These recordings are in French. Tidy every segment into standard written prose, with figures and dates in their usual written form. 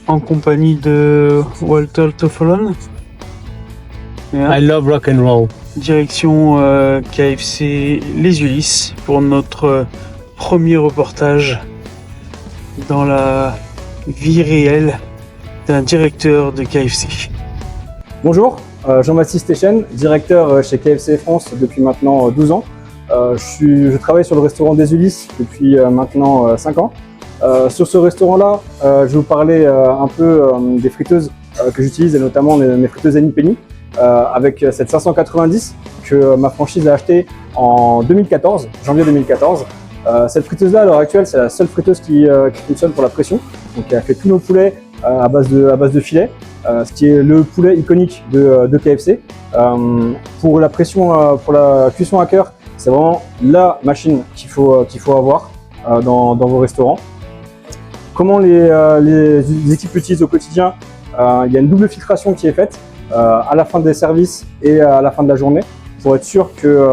en compagnie de Walter Toffolon. I love rock and roll. Direction KFC Les Ulisses pour notre premier reportage dans la vie réelle d'un directeur de KFC. Bonjour, Jean-Baptiste Techen, directeur chez KFC France depuis maintenant 12 ans. Je travaille sur le restaurant des Ulisses depuis maintenant 5 ans. Sur ce restaurant-là, je vais vous parler un peu des friteuses que j'utilise et notamment mes friteuses Any Penny avec cette 590 que ma franchise a achetée en 2014, janvier 2014. Cette friteuse-là, à l'heure actuelle, c'est la seule friteuse qui fonctionne pour la pression. Donc, elle fait tous nos poulets à base de filet, ce qui est le poulet iconique de KFC. Pour la pression, pour la cuisson à cœur, c'est vraiment la machine qu'il faut avoir dans vos restaurants. Comment les équipes l'utilisent au quotidien? Il y a une double filtration qui est faite à la fin des services et à la fin de la journée pour être sûr que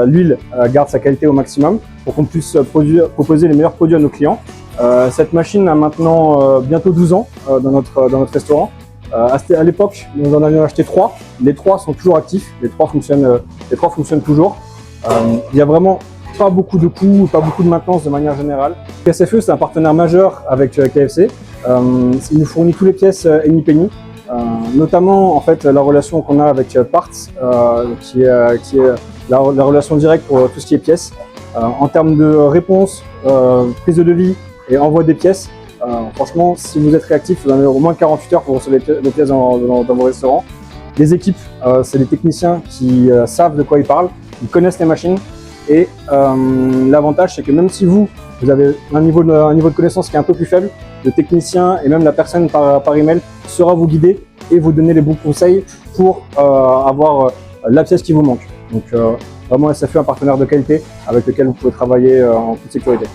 l'huile garde sa qualité au maximum pour qu'on puisse proposer les meilleurs produits à nos clients. Cette machine a maintenant bientôt 12 ans dans notre restaurant. À l'époque, nous en avions acheté 3. Les 3 sont toujours actifs, les 3 fonctionnent toujours. Il y a vraiment pas beaucoup de coûts, pas beaucoup de maintenance de manière générale. KSFE, c'est un partenaire majeur avec KFC. Il nous fournit toutes les pièces Any Penny. Notamment en fait la relation qu'on a avec Parts qui est la relation directe pour tout ce qui est pièces. En termes de réponse, prise de devis et envoi des pièces, franchement si vous êtes réactif, vous en avez au moins 48 heures pour recevoir les pièces dans vos restaurants. Les équipes, c'est des techniciens qui savent de quoi ils parlent, ils connaissent les machines et l'avantage c'est que même si vous avez un niveau de connaissance qui est un peu plus faible, le technicien et même la personne par email saura vous guider et vous donner les bons conseils pour avoir la pièce qui vous manque. Donc vraiment SFE, un partenaire de qualité avec lequel vous pouvez travailler en toute sécurité.